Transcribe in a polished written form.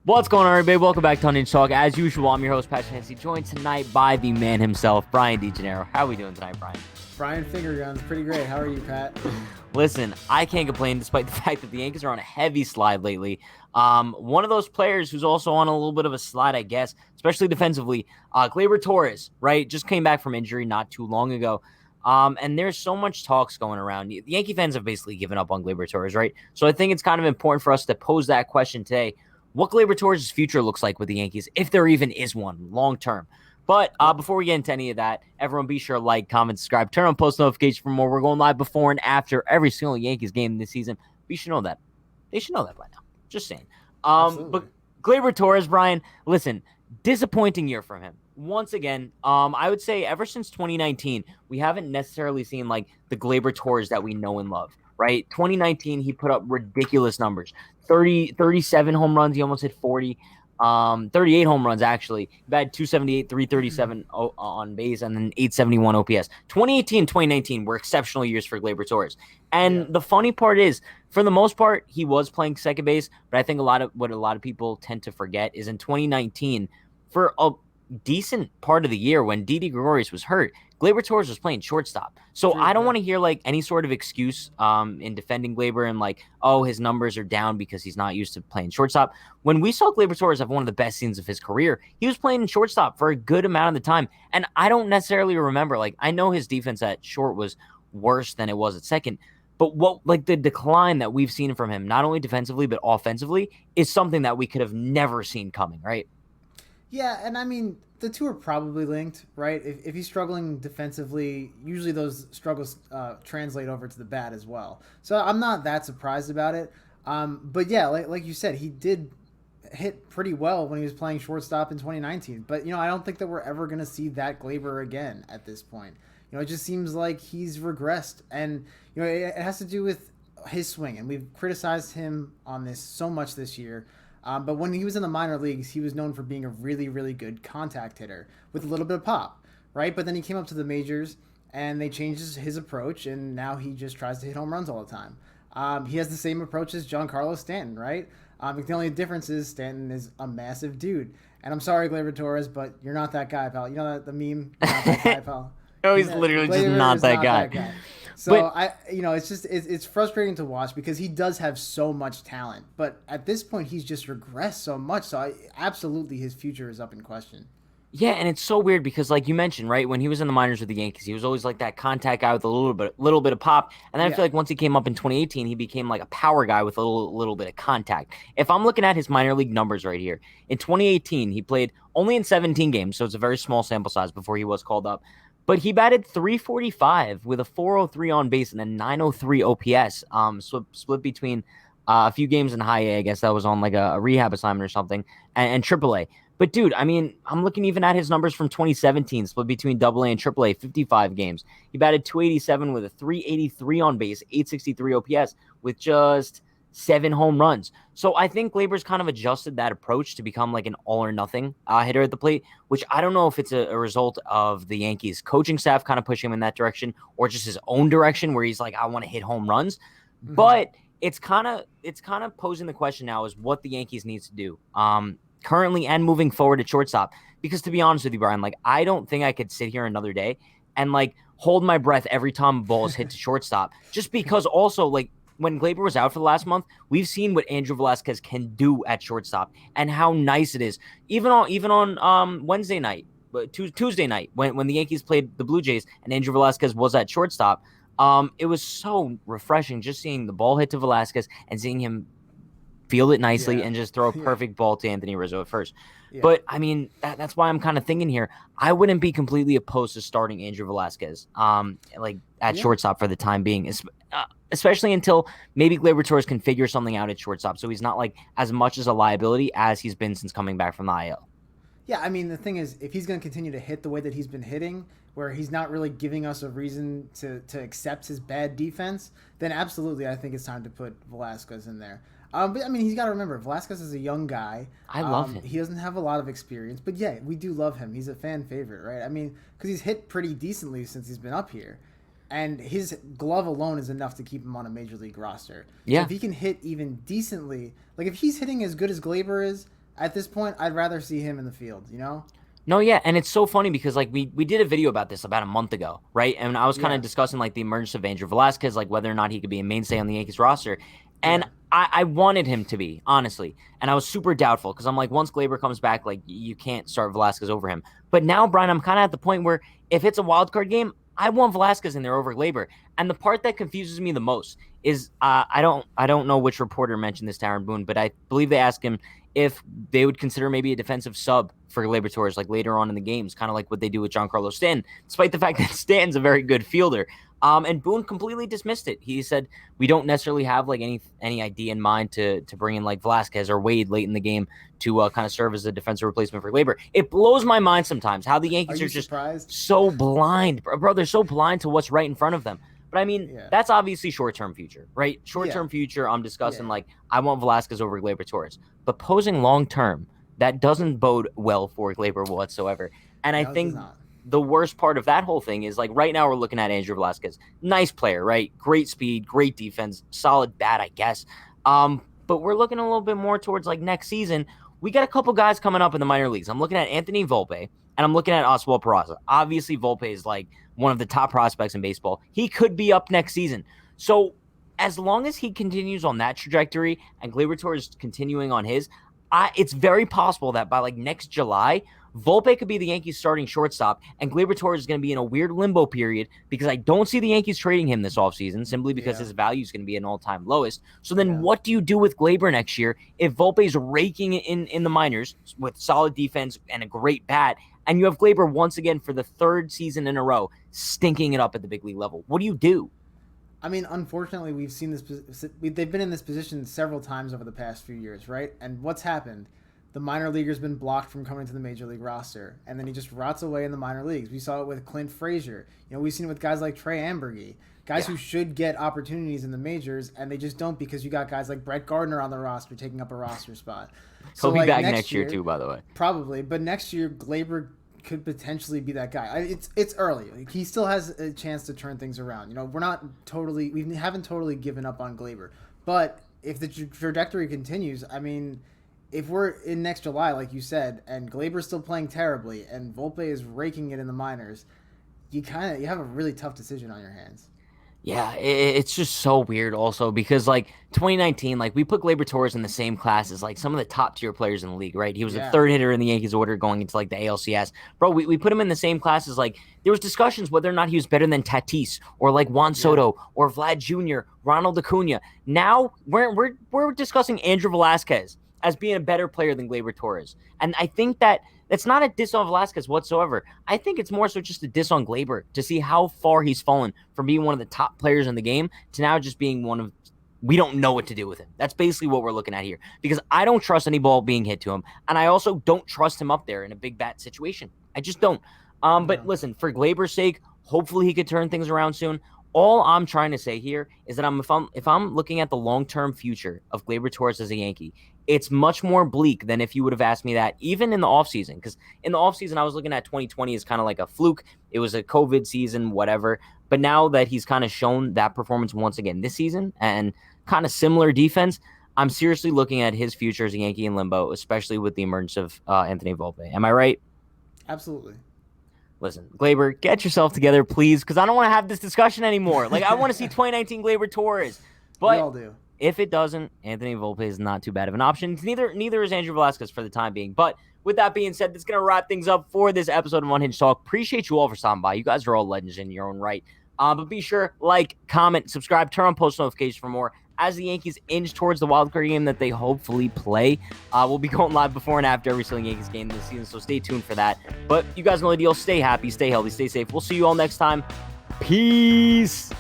What's going on, everybody? Welcome back to Unhinged Talk. As usual, I'm your host, Patrick Hennessy, joined tonight by the man himself, Brian DeGennaro. How are we doing tonight, Brian? Brian Fingerguns, pretty great. How are you, Pat? Listen, I can't complain despite the fact that the Yankees are on a heavy slide lately. One of those players who's also on a little bit of a slide, I guess, especially defensively, Gleyber Torres, right? Just came back from injury not too long ago. And there's so much talks going around. The Yankee fans have basically given up on Gleyber Torres, right? So I think it's kind of important for us to pose that question today. What Gleyber Torres' future looks like with the Yankees, if there even is one, long term. But before we get into any of that, everyone be sure to like, comment, subscribe, turn on post notifications for more. We're going live before and after every single Yankees game this season. You should know that. They should know that by now. Just saying. But Gleyber Torres, Brian, listen, disappointing year from him. Once again, I would say ever since 2019, we haven't necessarily seen like the Gleyber Torres that we know and love, right? 2019, he put up ridiculous numbers. 37 home runs. He almost hit 40. 38 home runs, actually. He had 278, 337 on base, and then 871 OPS. 2018 and 2019 were exceptional years for Gleyber Torres. And the funny part is, for the most part, he was playing second base, but I think what a lot of people tend to forget is in 2019, for a decent part of the year when Didi Gregorius was hurt, Gleyber Torres was playing shortstop. So I don't want to hear like any sort of excuse in defending Gleyber and like, oh, his numbers are down because he's not used to playing shortstop. When we saw Gleyber Torres have one of the best seasons of his career, he was playing shortstop for a good amount of the time. And I don't necessarily remember, like, I know his defense at short was worse than it was at second, but what like the decline that we've seen from him, not only defensively but offensively, is something that we could have never seen coming, right? Yeah, and I mean, the two are probably linked, right? If he's struggling defensively, usually those struggles translate over to the bat as well. So I'm not that surprised about it. But yeah, like you said, he did hit pretty well when he was playing shortstop in 2019. But, I don't think that we're ever going to see that Gleyber again at this point. It just seems like he's regressed. And, it has to do with his swing. And we've criticized him on this so much this year. But when he was in the minor leagues, he was known for being a really, really good contact hitter with a little bit of pop, right? But then he came up to the majors, and they changed his approach, and now he just tries to hit home runs all the time. He has the same approach as Giancarlo Stanton, right? The only difference is Stanton is a massive dude. And I'm sorry, Gleyber Torres, but you're not that guy, pal. You know the meme? You're not that guy, pal. No, he's literally just not that guy. So it's frustrating to watch because he does have so much talent, but at this point he's just regressed so much. So absolutely his future is up in question. Yeah, and it's so weird because, like you mentioned, right, when he was in the minors with the Yankees, he was always like that contact guy with a little bit of pop. And then I feel like once he came up in 2018, he became like a power guy with a little bit of contact. If I'm looking at his minor league numbers right here, in 2018, he played only in 17 games, so it's a very small sample size before he was called up. But he batted .345 with a .403 on base and a .903 OPS. Split between a few games in high A. I guess that was on like a rehab assignment or something, and AAA. But dude, I mean, I'm looking even at his numbers from 2017, split between AA and AAA, 55 games. He batted .287 with a .383 on base, .863 OPS with just 7 home runs. So I think Gleyber's kind of adjusted that approach to become like an all or nothing hitter at the plate, which I don't know if it's a result of the Yankees coaching staff kind of pushing him in that direction or just his own direction where he's like, I want to hit home runs. Mm-hmm. But it's kind of posing the question now is what the Yankees needs to do currently and moving forward at shortstop. Because to be honest with you, Brian, like I don't think I could sit here another day and like hold my breath every time a ball is hit to shortstop. Just because also like when Gleyber was out for the last month, we've seen what Andrew Velasquez can do at shortstop and how nice it is. Even on Wednesday night, Tuesday night, when the Yankees played the Blue Jays and Andrew Velasquez was at shortstop, it was so refreshing just seeing the ball hit to Velasquez and seeing him field it nicely and just throw a perfect ball to Anthony Rizzo at first. Yeah. But, I mean, that's why I'm kind of thinking here. I wouldn't be completely opposed to starting Andrew Velasquez at shortstop for the time being, especially until maybe Gleyber Torres can figure something out at shortstop so he's not like as much as a liability as he's been since coming back from the IL. Yeah, I mean, the thing is, if he's going to continue to hit the way that he's been hitting, where he's not really giving us a reason to accept his bad defense, then absolutely I think it's time to put Velasquez in there. But, I mean, he's got to remember, Velasquez is a young guy. I love him. He doesn't have a lot of experience. But, yeah, we do love him. He's a fan favorite, right? I mean, because he's hit pretty decently since he's been up here. And his glove alone is enough to keep him on a major league roster. Yeah. So if he can hit even decently, like if he's hitting as good as Gleyber is, At this point, I'd rather see him in the field, you know? No, yeah, and it's so funny because like we did a video about this about a month ago, right? And I was kind of discussing like the emergence of Andrew Velasquez, like whether or not he could be a mainstay on the Yankees roster. And I wanted him to be, honestly. And I was super doubtful because I'm like, once Gleyber comes back, like you can't start Velasquez over him. But now, Brian, I'm kind of at the point where if it's a wild card game, I want Velasquez in there over Gleyber. And the part that confuses me the most is I don't know which reporter mentioned this to Aaron Boone, but I believe they asked him if they would consider maybe a defensive sub for Gleyber Torres, like later on in the games, kind of like what they do with Giancarlo Stanton, despite the fact that Stanton's a very good fielder. And Boone completely dismissed it. He said, we don't necessarily have like any idea in mind to bring in like Velasquez or Wade late in the game to kind of serve as a defensive replacement for Gleyber. It blows my mind sometimes how the Yankees are just so blind, bro. They're so blind to what's right in front of them. But I mean, that's obviously short-term future, right? Short-term future, I'm discussing like I want Velasquez over Gleyber Torres. But posing long-term, that doesn't bode well for Gleyber whatsoever. And I think the worst part of that whole thing is like right now we're looking at Andrew Velasquez. Nice player, right? Great speed, great defense, solid bat, I guess. But we're looking a little bit more towards like next season. We got a couple guys coming up in the minor leagues. I'm looking at Anthony Volpe, and I'm looking at Oswald Peraza. Obviously, Volpe is like one of the top prospects in baseball. He could be up next season. So as long as he continues on that trajectory and Gleyber Torres is continuing on his, it's very possible that by like next July, Volpe could be the Yankees starting shortstop, and Gleyber Torres is going to be in a weird limbo period because I don't see the Yankees trading him this offseason simply because his value is going to be an all-time lowest. So then what do you do with Gleyber next year if Volpe's raking in the minors with solid defense and a great bat, and you have Gleyber once again for the third season in a row stinking it up at the big league level? What do you do? I mean, unfortunately, we've seen this. They've been in this position several times over the past few years, right? And what's happened? The minor leaguer's been blocked from coming to the major league roster, and then he just rots away in the minor leagues. We saw it with Clint Frazier. You know, we've seen it with guys like Trey Ambergy, guys who should get opportunities in the majors, and they just don't because you got guys like Brett Gardner on the roster taking up a roster spot. So he'll be back next year too, by the way. Probably, but next year Gleyber could potentially be that guy. It's early. He still has a chance to turn things around. You know, we haven't totally given up on Gleyber, but if the trajectory continues, I mean, if we're in next July, like you said, and Gleyber's still playing terribly, and Volpe is raking it in the minors, you have a really tough decision on your hands. Yeah, it's just so weird also because, like, 2019, like, we put Gleyber Torres in the same class as, like, some of the top-tier players in the league, right? He was a third hitter in the Yankees order going into, like, the ALCS. Bro, we put him in the same class as, like, there was discussions whether or not he was better than Tatis or, like, Juan Soto or Vlad Jr., Ronald Acuna. Now, we're discussing Andrew Velasquez as being a better player than Gleyber Torres. And I think that it's not a diss on Velasquez whatsoever. I think it's more so just a diss on Gleyber to see how far he's fallen from being one of the top players in the game to now just being one of, we don't know what to do with him. That's basically what we're looking at here. Because I don't trust any ball being hit to him. And I also don't trust him up there in a big bat situation. I just don't. But listen, for Gleyber's sake, hopefully he could turn things around soon. All I'm trying to say here is that if I'm looking at the long-term future of Gleyber Torres as a Yankee, it's much more bleak than if you would have asked me that even in the offseason. Because in the offseason, I was looking at 2020 as kind of like a fluke. It was a COVID season, whatever. But now that he's kind of shown that performance once again this season and kind of similar defense, I'm seriously looking at his future as a Yankee in limbo, especially with the emergence of Anthony Volpe. Am I right? Absolutely. Listen, Gleyber, get yourself together, please, because I don't want to have this discussion anymore. Like, I want to see 2019 Gleyber Torres. But we all do. If it doesn't, Anthony Volpe is not too bad of an option. Neither is Andrew Velasquez for the time being. But with that being said, that's going to wrap things up for this episode of Unhinged Talk. Appreciate you all for stopping by. You guys are all legends in your own right. But be sure, like, comment, subscribe, turn on post notifications for more. As the Yankees inch towards the wildcard game that they hopefully play, we'll be going live before and after every single Yankees game this season, so stay tuned for that. But you guys know the deal. Stay happy, stay healthy, stay safe. We'll see you all next time. Peace.